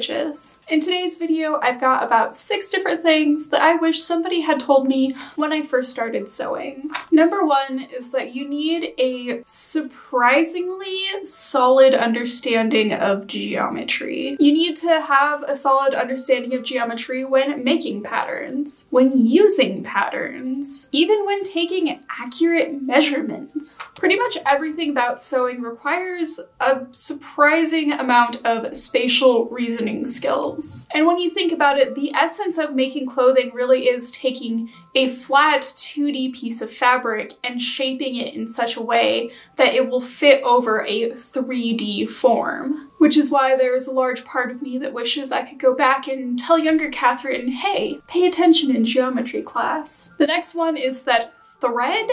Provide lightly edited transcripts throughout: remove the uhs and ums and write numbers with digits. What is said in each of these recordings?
stitches. In today's video, I've got about 6 different things that I wish somebody had told me when I first started sewing. Number 1 is that you need a surprisingly solid understanding of geometry. You need to have a solid understanding of geometry when making patterns, when using patterns, even when taking accurate measurements. Pretty much everything about sewing requires a surprising amount of spatial reasoning skills. And when you think about it, the essence of making clothing really is taking a flat 2D piece of fabric and shaping it in such a way that it will fit over a 3D form. Which is why there's a large part of me that wishes I could go back and tell younger Catherine, hey, pay attention in geometry class. The next one is that thread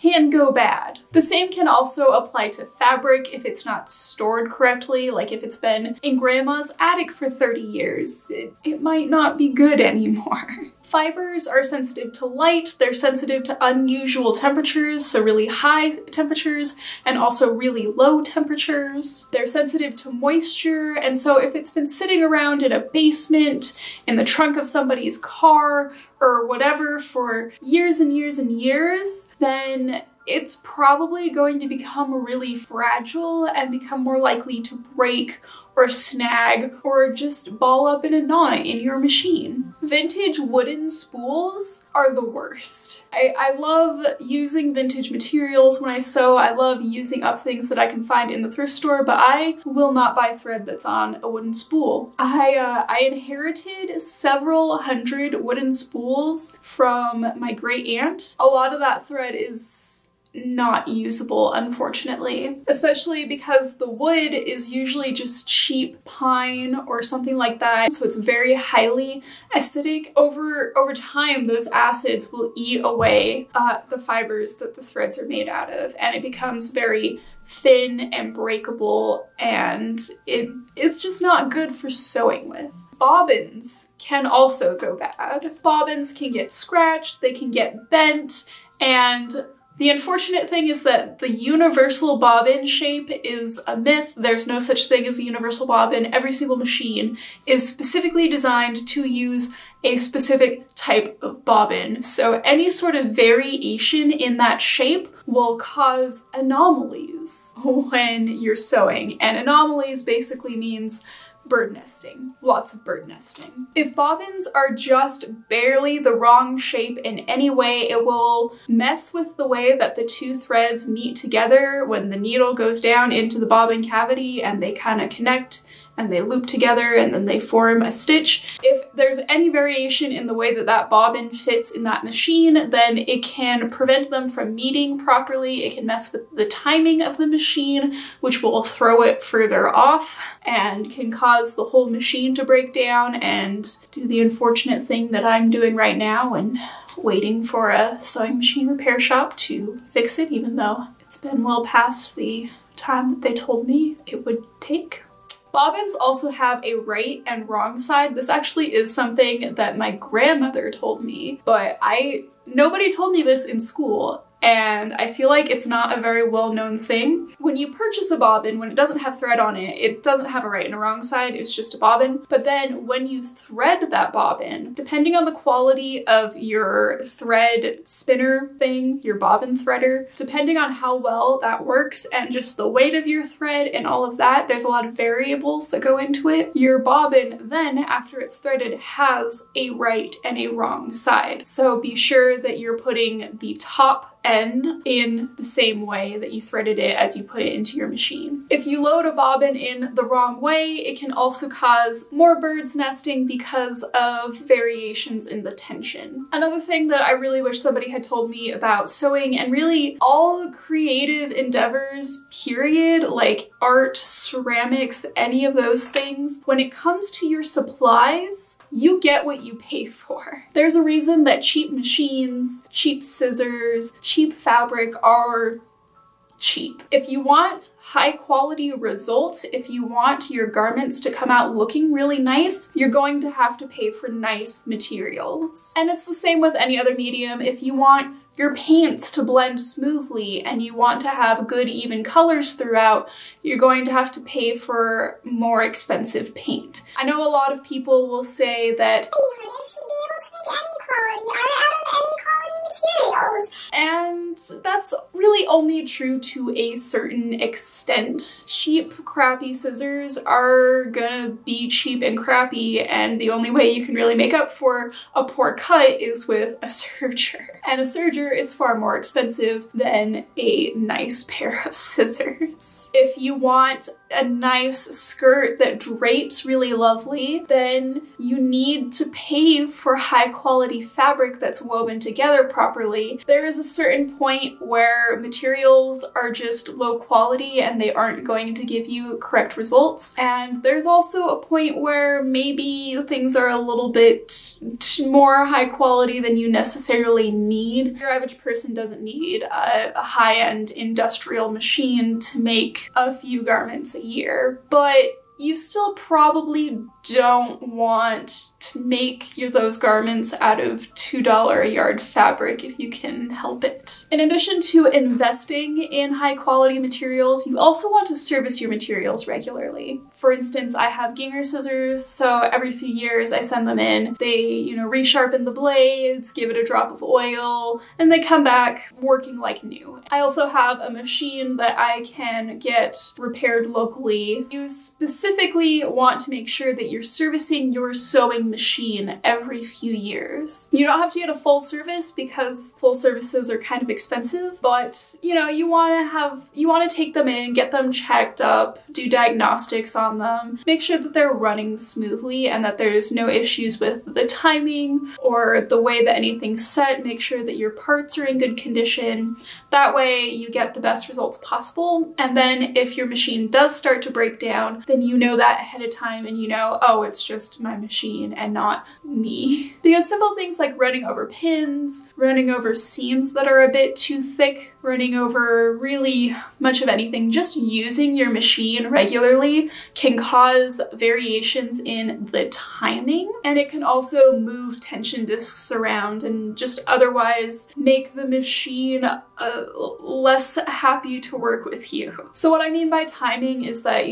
can go bad. The same can also apply to fabric if it's not stored correctly, like if it's been in grandma's attic for 30 years, it might not be good anymore. Fibers are sensitive to light, they're sensitive to unusual temperatures, so really high temperatures and also really low temperatures. They're sensitive to moisture, and so if it's been sitting around in a basement, in the trunk of somebody's car, or whatever for years and years and years, then it's probably going to become really fragile and become more likely to break or snag or just ball up in a knot in your machine. Vintage wooden spools are the worst. I love using vintage materials when I sew. I love using up things that I can find in the thrift store, but I will not buy thread that's on a wooden spool. I inherited several hundred wooden spools from my great aunt. A lot of that thread is not usable, unfortunately, especially because the wood is usually just cheap pine or something like that, so it's very highly acidic. Over time, those acids will eat away the fibers that the threads are made out of, and it becomes very thin and breakable, and it's just not good for sewing with. Bobbins can also go bad. Bobbins can get scratched, they can get bent, and the unfortunate thing is that the universal bobbin shape is a myth. There's no such thing as a universal bobbin. Every single machine is specifically designed to use a specific type of bobbin. So any sort of variation in that shape will cause anomalies when you're sewing. And anomalies basically means bird nesting, lots of bird nesting. If bobbins are just barely the wrong shape in any way, it will mess with the way that the two threads meet together when the needle goes down into the bobbin cavity and they kind of connect and they loop together and then they form a stitch. If there's any variation in the way that that bobbin fits in that machine, then it can prevent them from meeting properly. It can mess with the timing of the machine, which will throw it further off and can cause the whole machine to break down and do the unfortunate thing that I'm doing right now and waiting for a sewing machine repair shop to fix it, even though it's been well past the time that they told me it would take. Bobbins also have a right and wrong side. This actually is something that my grandmother told me, but nobody told me this in school. And I feel like it's not a very well-known thing. When you purchase a bobbin, when it doesn't have thread on it, it doesn't have a right and a wrong side, it's just a bobbin. But then when you thread that bobbin, depending on the quality of your thread spinner thing, your bobbin threader, depending on how well that works and just the weight of your thread and all of that, there's a lot of variables that go into it. Your bobbin then, after it's threaded, has a right and a wrong side. So be sure that you're putting the top end in the same way that you threaded it as you put it into your machine. If you load a bobbin in the wrong way, it can also cause more birds nesting because of variations in the tension. Another thing that I really wish somebody had told me about sewing, and really all creative endeavors, period, like art, ceramics, any of those things, when it comes to your supplies, you get what you pay for. There's a reason that cheap machines, cheap scissors, cheap fabric are cheap. If you want high quality results, if you want your garments to come out looking really nice, you're going to have to pay for nice materials. And it's the same with any other medium. If you want your paints to blend smoothly and you want to have good even colors throughout, you're going to have to pay for more expensive paint. I know a lot of people will say that any artist should be able to make any quality art out of any quality materials. And that's really only true to a certain extent. Cheap, crappy scissors are gonna be cheap and crappy, and the only way you can really make up for a poor cut is with a serger. And a serger is far more expensive than a nice pair of scissors. If you want a nice skirt that drapes really lovely, then you need to pay for high quality fabric that's woven together properly. There is a certain point where materials are just low quality and they aren't going to give you correct results. And there's also a point where maybe things are a little bit more high quality than you necessarily need. Your average person doesn't need a high-end industrial machine to make a few garments a year, but you still probably don't want to make those garments out of $2 a yard fabric if you can help it. In addition to investing in high quality materials, you also want to service your materials regularly. For instance, I have Ginger scissors, so every few years I send them in. They, resharpen the blades, give it a drop of oil, and they come back working like new. I also have a machine that I can get repaired locally. You specifically want to make sure that you're servicing your sewing machine every few years. You don't have to get a full service because full services are kind of expensive, but you want to take them in, get them checked up, do diagnostics on them, make sure that they're running smoothly and that there's no issues with the timing or the way that anything's set. Make sure that your parts are in good condition. That way you get the best results possible. And then if your machine does start to break down, then you know that ahead of time and oh, it's just my machine and not me. Because simple things like running over pins, running over seams that are a bit too thick, running over really much of anything, just using your machine regularly can cause variations in the timing, and it can also move tension discs around and just otherwise make the machine less happy to work with you. So what I mean by timing is that,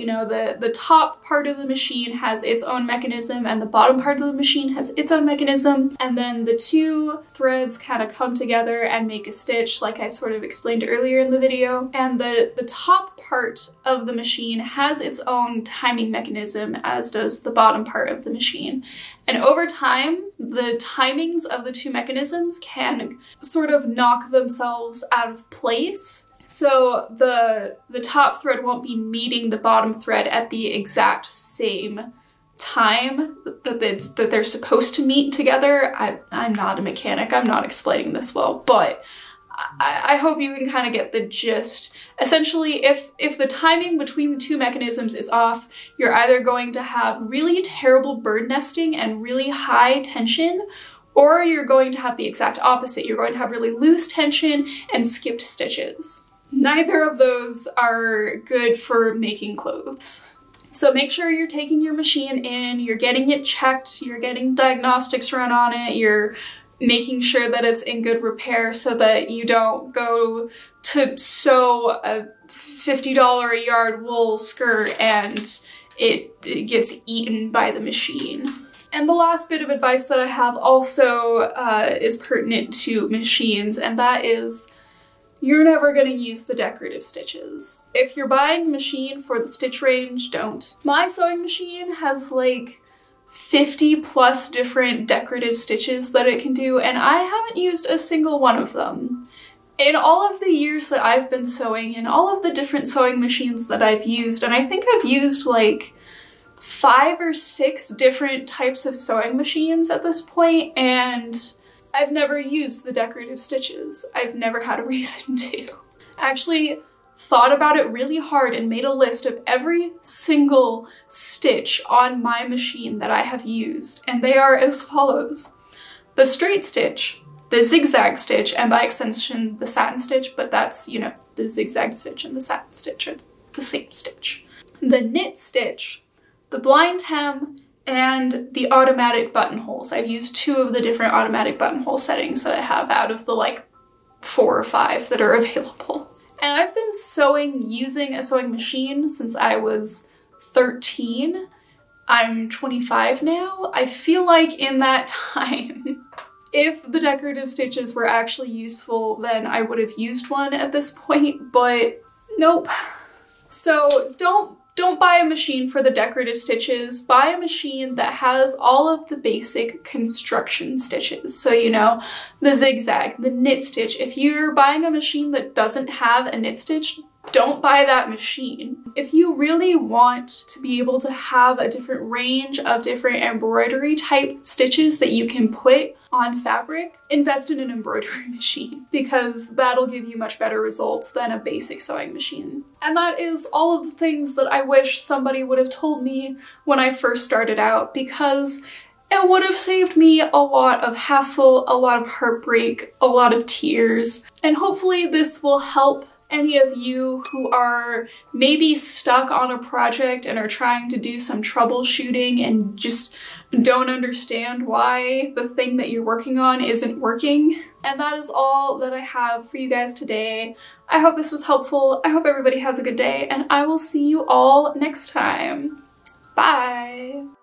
the top part of the machine has its own mechanism and the bottom part of the machine has its own mechanism, and then the two threads kind of come together and make a stitch, like I sort of explained earlier in the video. And the top part of the machine has its own timing mechanism, as does the bottom part of the machine. And over time, the timings of the two mechanisms can sort of knock themselves out of place. So the top thread won't be meeting the bottom thread at the exact same time that they're supposed to meet together. I'm not a mechanic, I'm not explaining this well, but I hope you can kind of get the gist. Essentially, if the timing between the two mechanisms is off, you're either going to have really terrible bird nesting and really high tension, or you're going to have the exact opposite. You're going to have really loose tension and skipped stitches. Neither of those are good for making clothes. So make sure you're taking your machine in, you're getting it checked, you're getting diagnostics run on it, you're making sure that it's in good repair so that you don't go to sew a $50 a yard wool skirt and it gets eaten by the machine. And the last bit of advice that I have also is pertinent to machines, and that is you're never gonna use the decorative stitches. If you're buying a machine for the stitch range, don't. My sewing machine has like 50 plus different decorative stitches that it can do, and I haven't used a single one of them. In all of the years that I've been sewing, in all of the different sewing machines that I've used, and I think I've used like 5 or 6 different types of sewing machines at this point, and I've never used the decorative stitches. I've never had a reason to. Actually, thought about it really hard and made a list of every single stitch on my machine that I have used, and they are as follows. The straight stitch, the zigzag stitch, and by extension the satin stitch, but that's, the zigzag stitch and the satin stitch are the same stitch. The knit stitch, the blind hem, and the automatic buttonholes. I've used 2 of the different automatic buttonhole settings that I have out of the like 4 or 5 that are available. And I've been sewing using a sewing machine since I was 13. I'm 25 now. I feel like in that time, if the decorative stitches were actually useful, then I would have used one at this point, but nope. So don't buy a machine for the decorative stitches. Buy a machine that has all of the basic construction stitches. So, you know, the zigzag, the knit stitch. If you're buying a machine that doesn't have a knit stitch, don't buy that machine. If you really want to be able to have a different range of different embroidery type stitches that you can put on fabric, invest in an embroidery machine, because that'll give you much better results than a basic sewing machine. And that is all of the things that I wish somebody would have told me when I first started out, because it would have saved me a lot of hassle, a lot of heartbreak, a lot of tears. And hopefully this will help any of you who are maybe stuck on a project and are trying to do some troubleshooting and just don't understand why the thing that you're working on isn't working. And that is all that I have for you guys today. I hope this was helpful. I hope everybody has a good day, and I will see you all next time. Bye!